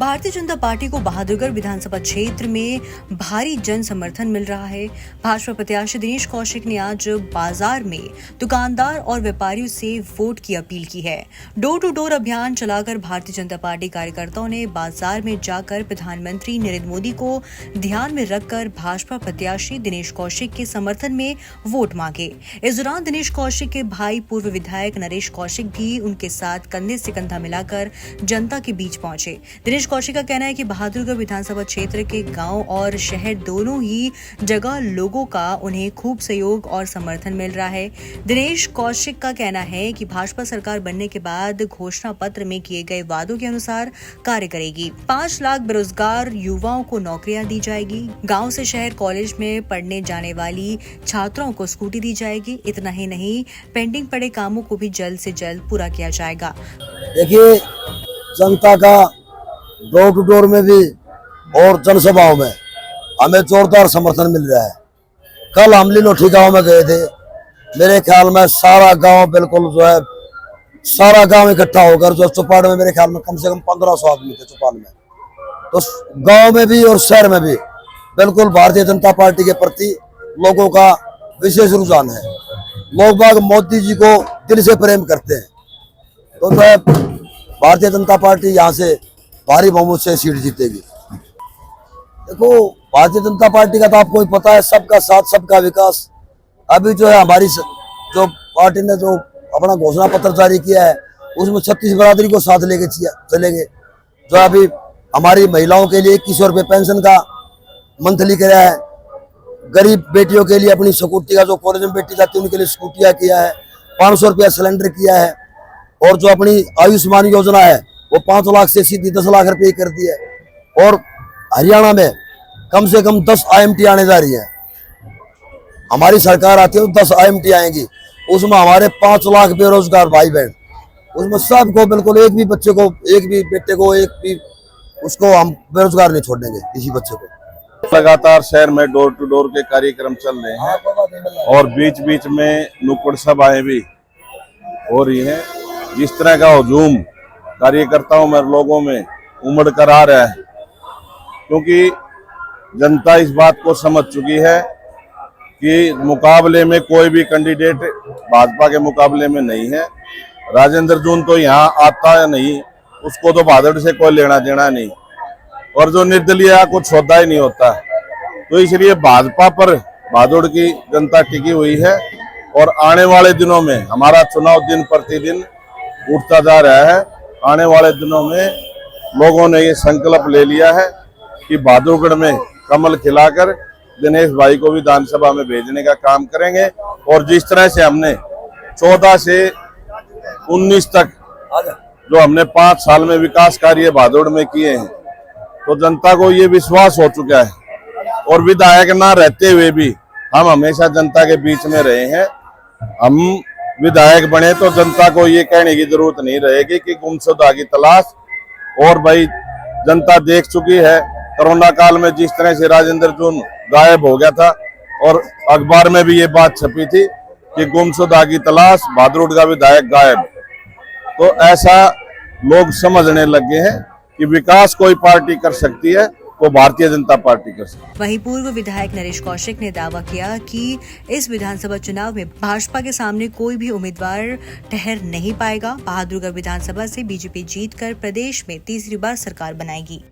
Bharatiya Janata party को बहादुरगढ़ विधानसभा क्षेत्र में भारी जन समर्थन मिल रहा है। भाजपा प्रत्याशी दिनेश कौशिक ने आज बाजार में दुकानदार और व्यापारियों से वोट की अपील की है। डोर टू डोर अभियान चलाकर भारतीय जनता पार्टी कार्यकर्ताओं ने बाजार में जाकर प्रधानमंत्री नरेंद्र मोदी को ध्यान में रखकर भाजपा प्रत्याशी दिनेश कौशिक के समर्थन में वोट मांगे। इस दौरान दिनेश कौशिक के भाई पूर्व विधायक नरेश कौशिक भी उनके साथ कंधे से कंधा मिलाकर जनता के बीच पहुंचे। दिनेश कौशिक का कहना है कि बहादुरगढ़ विधानसभा क्षेत्र के गांव और शहर दोनों ही जगह लोगों का उन्हें खूब सहयोग और समर्थन मिल रहा है। दिनेश कौशिक का कहना है कि भाजपा सरकार बनने के बाद घोषणा पत्र में किए गए वादों के अनुसार कार्य करेगी। 5 लाख बेरोजगार युवाओं को नौकरियां दी जाएगी। गांव से शहर कॉलेज में पढ़ने जाने वाली छात्राओं को स्कूटी दी जाएगी। इतना ही नहीं, पेंडिंग पड़े कामों को भी जल्द से जल्द पूरा किया जाएगा। देखिए, जनता का डोर टू डोर में भी और जनसभाओं में हमें जोरदार समर्थन मिल रहा है। कल हम लिलोठी गांव में गए थे। मेरे ख्याल में सारा गांव बिल्कुल जो है सारा गांव इकट्ठा होकर जो चौपाल में मेरे ख्याल में कम से कम 1500 आदमी थे चौपाल में। तो गांव में भी और शहर में भी बिल्कुल भारतीय जनता पार्टी के प्रति लोगों का विशेष रुझान है। लोग बाग मोदी जी को दिल से प्रेम करते हैं। तो जो है भारतीय जनता पार्टी यहाँ से भारी बहुमत से सीट जीतेगी। देखो, भारतीय जनता पार्टी का तो आपको ही पता है, सबका साथ सबका विकास। अभी जो है हमारी जो पार्टी ने जो अपना घोषणा पत्र जारी किया है उसमें 36 बिरादरी को साथ लेके चलेंगे। जो अभी हमारी महिलाओं के लिए 2100 रुपये पेंशन का मंथली कराया है। गरीब बेटियों के लिए अपनी स्कूटी का, जो कॉलेज में बेटी जाती है उनके लिए स्कूटियाँ किया है। 500 रुपया सिलेंडर किया है। और जो अपनी आयुष्मान योजना है वो 5 लाख से सीधी 10 लाख रुपये कर दी है। और हरियाणा में कम से कम 10 IMT आने जा रही है। हमारी सरकार आती है तो 10 IMT आएंगी। उसमें हमारे 5 लाख बेरोजगार भाई बहन, उसमें सबको बिल्कुल एक भी बच्चे को, एक भी बेटे को, एक भी उसको हम बेरोजगार नहीं छोड़ेंगे किसी बच्चे को। लगातार शहर में डोर टू डोर के कार्यक्रम चल रहे हैं और बीच बीच में नुक्कड़ सभाएं भी हो रही हैं। जिस तरह का हुजूम कार्यकर्ताओं में, लोगों में उमड़ कर आ रहा है, क्योंकि जनता इस बात को समझ चुकी है कि मुकाबले में कोई भी कैंडिडेट भाजपा के मुकाबले में नहीं है। राजेंद्र जून तो यहाँ आता है नहीं, उसको तो भादड़ से कोई लेना देना नहीं, और जो निर्दलीय कुछ सौदा ही नहीं होता। तो इसलिए भाजपा पर भादड़ की जनता टिकी हुई है। और आने वाले दिनों में हमारा चुनाव दिन प्रतिदिन उठता जा रहा है। आने वाले दिनों में लोगों ने ये संकल्प ले लिया है कि बहादुरगढ़ में कमल खिलाकर दिनेश भाई को विधानसभा में भेजने का काम करेंगे। और जिस तरह से हमने 14 से 19 तक जो हमने 5 साल में विकास कार्य बहादुर में किए हैं, तो जनता को ये विश्वास हो चुका है। और विधायक ना रहते हुए भी हम हमेशा जनता के बीच में रहे हैं। हम विधायक बने तो जनता को ये कहने की जरूरत नहीं रहेगी कि गुमशुदा की तलाश। और भाई, जनता देख चुकी है कोरोना काल में जिस तरह से राजेंद्र जून गायब हो गया था, और अखबार में भी ये बात छपी थी कि गुमशुदा की तलाश, बहादुरगढ़ का विधायक गायब। तो ऐसा लोग समझने लगे हैं कि विकास कोई पार्टी कर सकती है तो भारतीय जनता पार्टी कर सकती है। वहीं पूर्व विधायक नरेश कौशिक ने दावा किया कि इस विधानसभा चुनाव में भाजपा के सामने कोई भी उम्मीदवार ठहर नहीं पाएगा। बहादुरगढ़ विधानसभा से बीजेपी जीतकर प्रदेश में तीसरी बार सरकार बनाएगी।